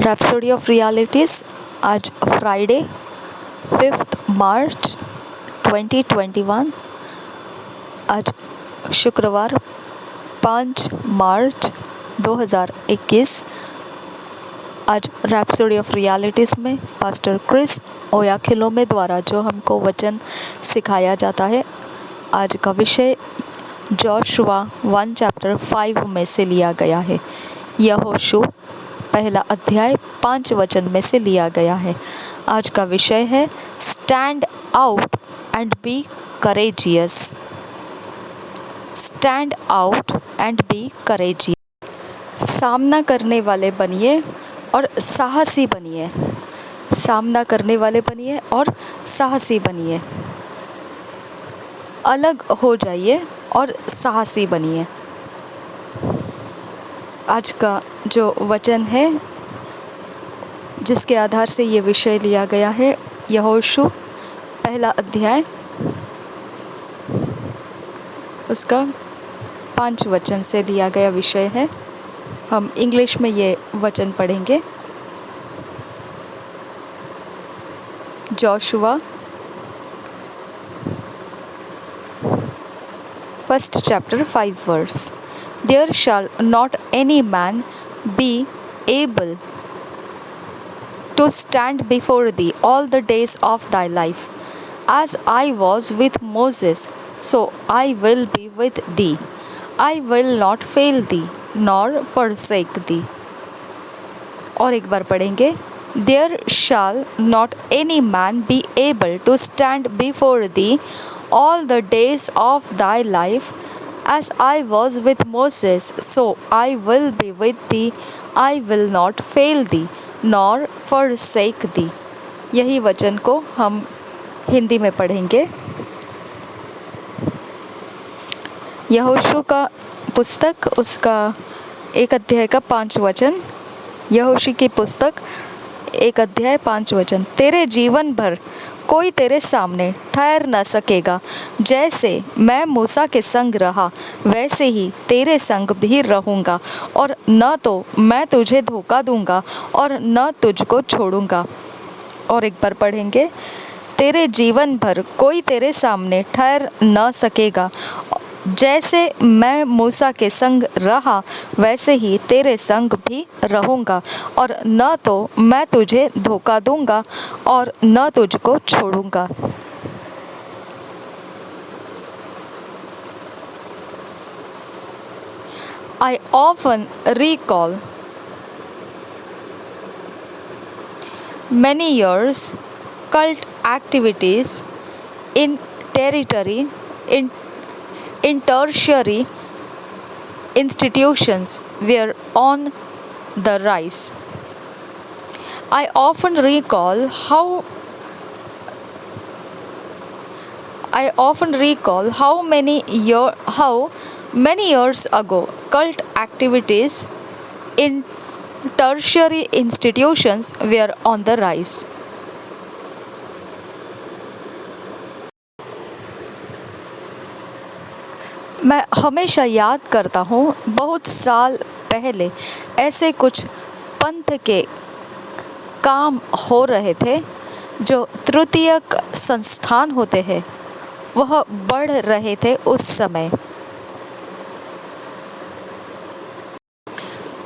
Rhapsody of realities. आज Friday 5 मार्च 2021। आज शुक्रवार 5 मार्च 2021। आज रैप्सोडी ऑफ रियलिटीज़ में पास्टर क्रिस ओयाखिलोमे द्वारा जो हमको वचन सिखाया जाता है, आज का विषय जोशुआ 1 चैप्टर 5 में से लिया गया है। यहोशू पहला अध्याय 5 वचन में से लिया गया है। आज का विषय है stand out and be courageous. Stand out and be courageous. सामना करने वाले बनिए और साहसी बनिए। सामना करने वाले बनिए और साहसी बनिए। अलग हो जाइए और साहसी बनिए। आज का जो वचन है जिसके आधार से ये विषय लिया गया है, यहोशू पहला अध्याय उसका 5 वचन से लिया गया विषय है। हम इंग्लिश में ये वचन पढ़ेंगे। Joshua 1 chapter 5 verse. There shall not any man be able to stand before thee all the days of thy life. As I was with Moses, so I will be with thee. I will not fail thee, nor forsake thee. और एक बार पढ़ेंगे। There shall not any man be able to stand before thee all the days of thy life. As I was with Moses, so I will be with thee. I will not fail thee, nor forsake thee. यही वचन को हम हिंदी में पढ़ेंगे। यहोशू का पुस्तक उसका 1 अध्याय का 5 वचन। यहोशू की पुस्तक 1 अध्याय 5 वचन। तेरे जीवन भर कोई तेरे सामने ठहर न सकेगा। जैसे मैं मूसा के संग रहा, वैसे ही तेरे संग भी रहूँगा, और न तो मैं तुझे धोखा दूँगा और न तुझको छोड़ूँगा। और एक बार पढ़ेंगे। तेरे जीवन भर कोई तेरे सामने ठहर न सकेगा। जैसे मैं मूसा के संग रहा, वैसे ही तेरे संग भी रहूँगा, और न तो मैं तुझे धोखा दूँगा और न तुझको छोड़ूँगा। I often recall many years cult activities in tertiary institutions were on the rise. I often recall how many years ago cult activities in tertiary institutions were on the rise. मैं हमेशा याद करता हूँ, बहुत साल पहले ऐसे कुछ पंथ के काम हो रहे थे जो तृतीयक संस्थान होते हैं, वह बढ़ रहे थे उस समय।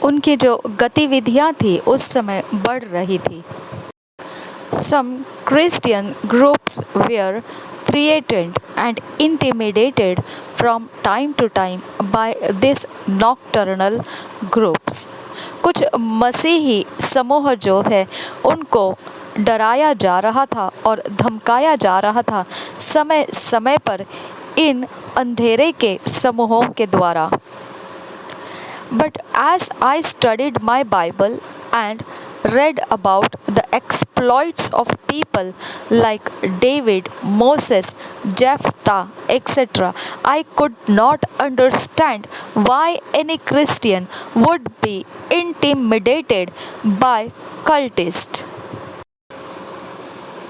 उनकी जो गतिविधियाँ थी उस समय बढ़ रही थी। Some Christian groups were threatened and intimidated from time to time by these nocturnal groups. कुछ मसीही समूह जो है उनको डराया जा रहा था और धमकाया जा रहा था समय समय पर इन अंधेरे के समूहों के द्वारा। But as I studied my Bible and read about the exploits of people like David, Moses, Jephthah, etc., I could not understand why any Christian would be intimidated by cultists.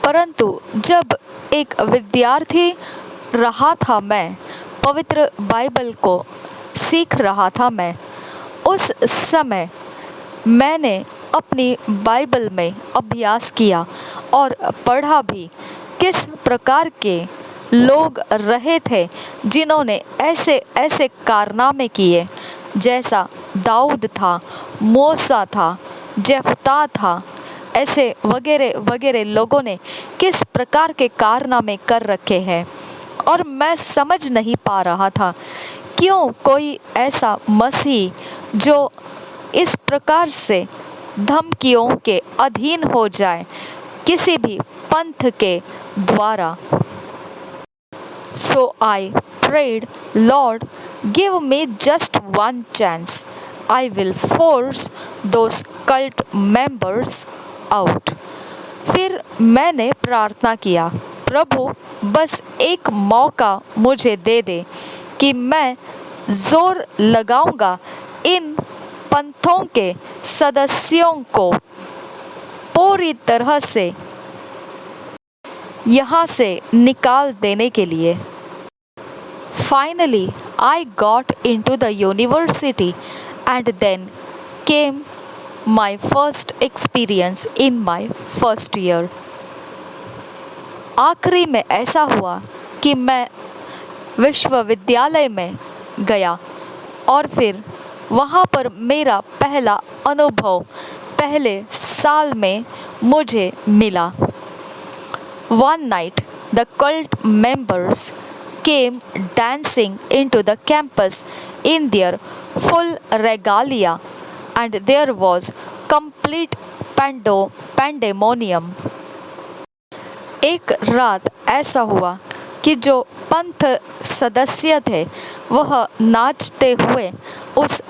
परंतु जब एक विद्यार्थी रहा था, मैं पवित्र बाइबल को सीख रहा था, मैं उस समय मैंने अपनी बाइबल में अभ्यास किया और पढ़ा भी किस प्रकार के लोग रहे थे जिन्होंने ऐसे ऐसे कारनामे किए, जैसा दाऊद था, मूसा था, जेफ्ता था, ऐसे वगैरह वगैरह लोगों ने किस प्रकार के कारनामे कर रखे हैं। और मैं समझ नहीं पा रहा था क्यों कोई ऐसा मसीह जो इस प्रकार से धमकियों के अधीन हो जाए किसी भी पंथ के द्वारा। So I prayed, Lord, give me just one chance. I will force those cult members out. फिर मैंने प्रार्थना किया, प्रभु बस एक मौका मुझे दे दे कि मैं जोर लगाऊंगा इन पंथों के सदस्यों को पूरी तरह से यहाँ से निकाल देने के लिए। Finally, I got into the university and then came my first experience in my first year. आखिरी में ऐसा हुआ कि मैं विश्वविद्यालय में गया और फिर वहाँ पर मेरा पहला अनुभव पहले साल में मुझे मिला। One night, the cult members came dancing into the campus in their full regalia, and there was complete pandemonium. एक रात ऐसा हुआ कि जो पंथ सदस्य थे वह नाचते हुए उस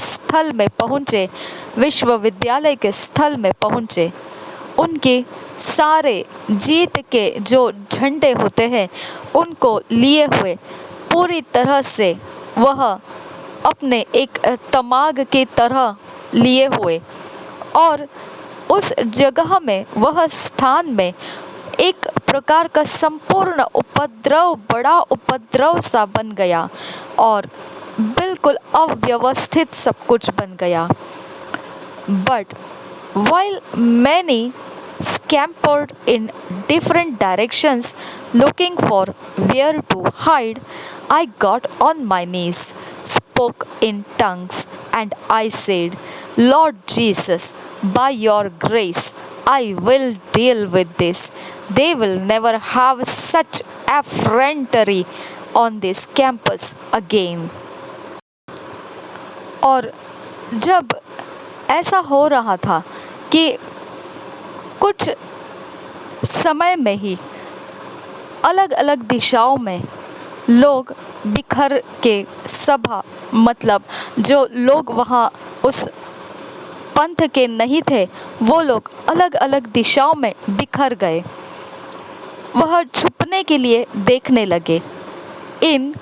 स्थल में पहुँचे, विश्वविद्यालय के स्थल में पहुँचे। उनके सारे जीत के जो झंडे होते हैं उनको लिए हुए पूरी तरह से वह अपने एक तमाग की तरह लिए हुए, और उस जगह में वह स्थान में एक प्रकार का संपूर्ण उपद्रव, बड़ा उपद्रव सा बन गया और बिल्कुल अव्यवस्थित सब कुछ बन गया। But while many scampered in different directions looking for where to hide, I got on my knees, spoke in tongues, and I said, Lord Jesus, by your grace, I will deal with this. They will never have such effrontery on this campus again. और जब ऐसा हो रहा था कि कुछ समय में ही अलग अलग दिशाओं में लोग बिखर के सभा, मतलब जो लोग वहाँ उस पंथ के नहीं थे वो लोग अलग अलग दिशाओं में बिखर गए। वह छुपने के लिए देखने लगे। इन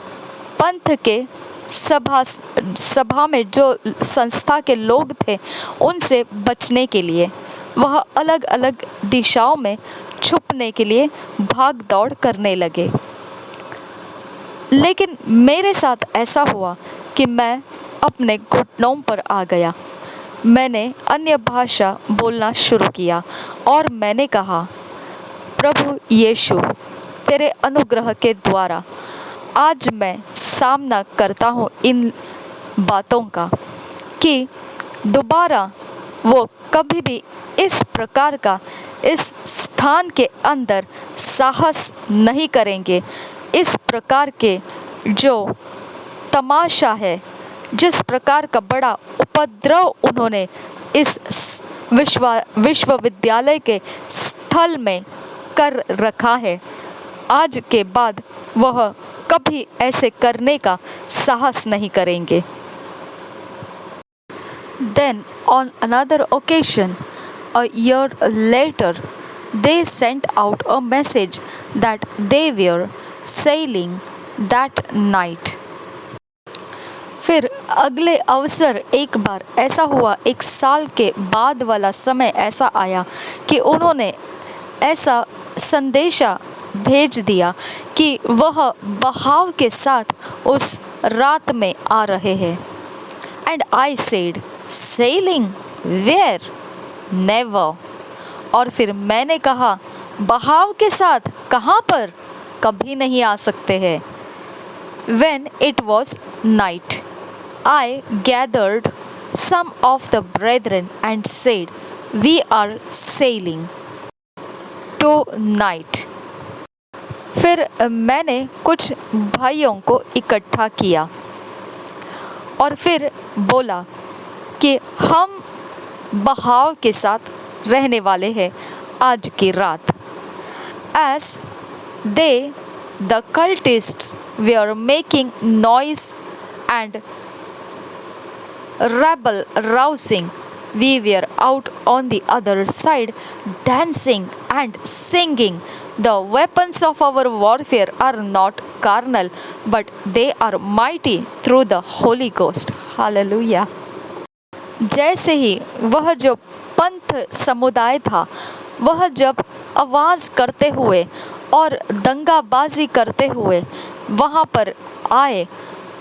पंथ के सभा में जो संस्था के लोग थे उनसे बचने के लिए वह अलग अलग दिशाओं में छुपने के लिए भाग दौड़ करने लगे। लेकिन मेरे साथ ऐसा हुआ कि मैं अपने घुटनों पर आ गया। मैंने अन्य भाषा बोलना शुरू किया और मैंने कहा, प्रभु यीशु, तेरे अनुग्रह के द्वारा आज मैं सामना करता हूँ इन बातों का कि दोबारा वो कभी भी इस प्रकार का इस स्थान के अंदर साहस नहीं करेंगे। इस प्रकार के जो तमाशा है, जिस प्रकार का बड़ा उपद्रव उन्होंने इस विश्वविद्यालय के स्थल में कर रखा है, आज के बाद वह कभी ऐसे करने का साहस नहीं करेंगे। Then on another occasion, a year later, they sent out a message that they were sailing that night. फिर अगले अवसर एक बार ऐसा हुआ, एक साल के बाद वाला समय ऐसा आया कि उन्होंने ऐसा संदेशा भेज दिया कि वह बहाव के साथ उस रात में आ रहे हैं। And I said, sailing? Where? Never. और फिर मैंने कहा, बहाव के साथ कहाँ पर? कभी नहीं आ सकते हैं। When it was night, I gathered some of the brethren and said, we are sailing tonight. फिर मैंने कुछ भाइयों को इकट्ठा किया और फिर बोला कि हम बहाव के साथ रहने वाले हैं आज की रात। As they, the cultists, were making noise and rabble rousing, we were out on the other side dancing and singing. The weapons of our warfare are not carnal, but they are mighty through the Holy Ghost. Hallelujah. जैसे ही वह जो पंथ समुदाय था, वह जब आवाज़ करते हुए और दंगाबाजी करते हुए वहाँ पर आए,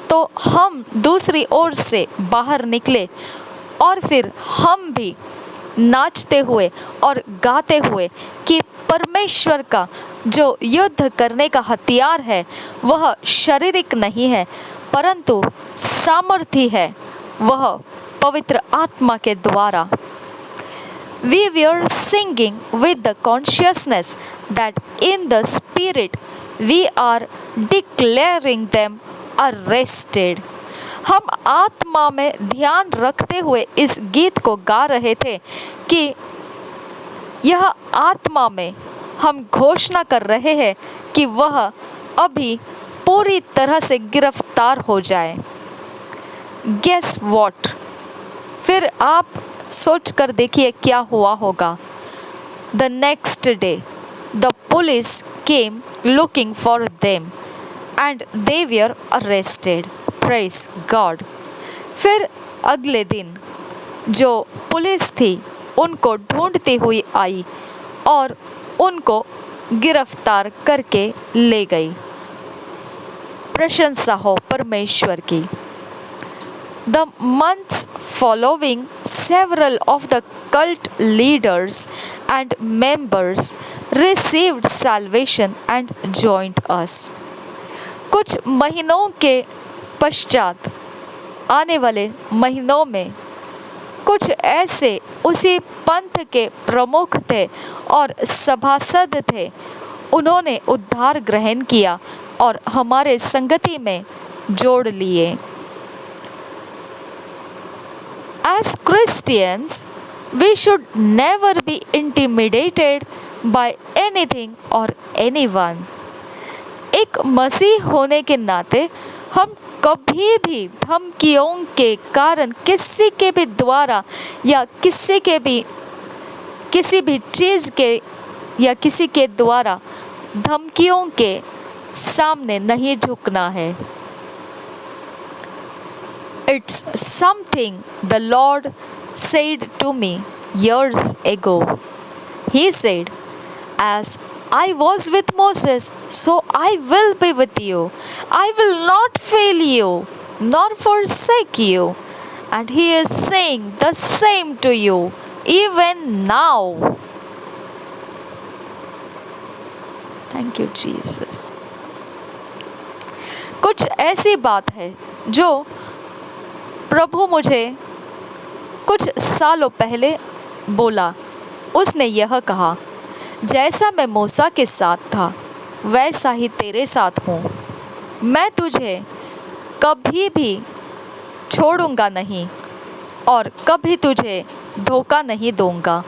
तो हम दूसरी ओर से बाहर निकले और फिर हम भी नाचते हुए और गाते हुए कि परमेश्वर का जो युद्ध करने का हथियार है वह शारीरिक नहीं है, परंतु सामर्थी है, वह पवित्र आत्मा के द्वारा। We were singing with the consciousness that in the Spirit we are declaring them arrested. हम आत्मा में ध्यान रखते हुए इस गीत को गा रहे थे कि यह आत्मा में हम घोषणा कर रहे हैं कि वह अभी पूरी तरह से गिरफ्तार हो जाए। Guess what? फिर आप सोच कर देखिए क्या हुआ होगा। The next day, the police came looking for them and they were arrested. Praise God. फिर अगले दिन जो पुलिस थी उनको ढूंढती हुई आई और उनको गिरफ्तार करके ले गई। प्रशंसा हो परमेश्वर की। The months following, several of the cult leaders and members received salvation and joined us. कुछ महीनों के पश्चात आने वाले महीनों में कुछ ऐसे उसी पंथ के प्रमुख थे और सभासद थे, उन्होंने उद्धार ग्रहण किया और हमारे संगति में जोड़ लिए। As Christians, we should never be intimidated by anything or anyone. एक मसीह होने के नाते हम कभी भी धमकियों के कारण किसी के भी द्वारा या किसी भी चीज़ के या किसी के द्वारा धमकियों के सामने नहीं झुकना है। It's something the Lord said to me years ago. He said, as I was with Moses, so I will be with you. I will not fail you, nor forsake you. And He is saying the same to you, even now. Thank you, Jesus. कुछ ऐसी बात है जो प्रभु मुझे कुछ सालों पहले बोला। उसने यह कहा, जैसा मैं मूसा के साथ था वैसा ही तेरे साथ हूँ। मैं तुझे कभी भी छोड़ूंगा नहीं और कभी तुझे धोखा नहीं दूंगा।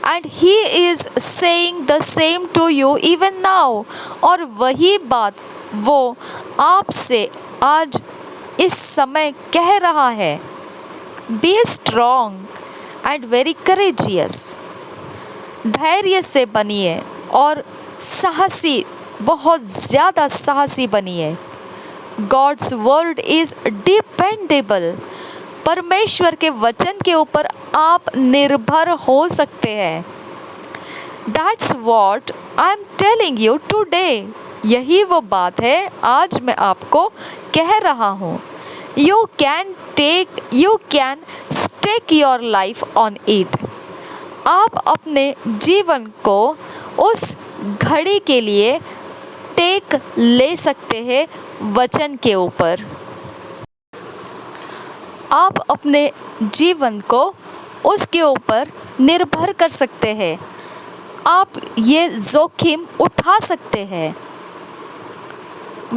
And He is saying the same to you even now. और वही बात वो आपसे आज इस समय कह रहा है। Be strong and very courageous. धैर्य से बनिए और साहसी, बहुत ज़्यादा साहसी बनिए। God's word is dependable. परमेश्वर के वचन के ऊपर आप निर्भर हो सकते हैं। That's what I'm telling you today. यही वो बात है आज मैं आपको कह रहा हूँ। You can take your life on it. आप अपने जीवन को उस घड़ी के लिए टेक ले सकते हैं वचन के ऊपर। आप अपने जीवन को उसके ऊपर निर्भर कर सकते हैं। आप ये जोखिम उठा सकते हैं।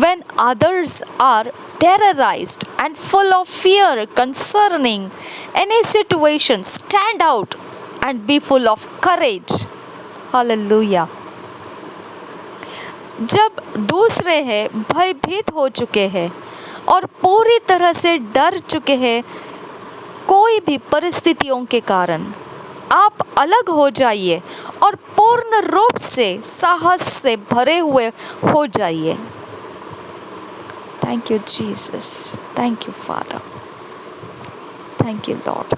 When others are terrorized and full of fear concerning any situation, stand out and be full of courage. Hallelujah. जब दूसरे हैं भयभीत हो चुके हैं और पूरी तरह से डर चुके हैं कोई भी परिस्थितियों के कारण, आप अलग हो जाइए और पूर्ण रूप से साहस से भरे हुए हो जाइए। Thank you, Jesus. Thank you, Father. Thank you, Lord.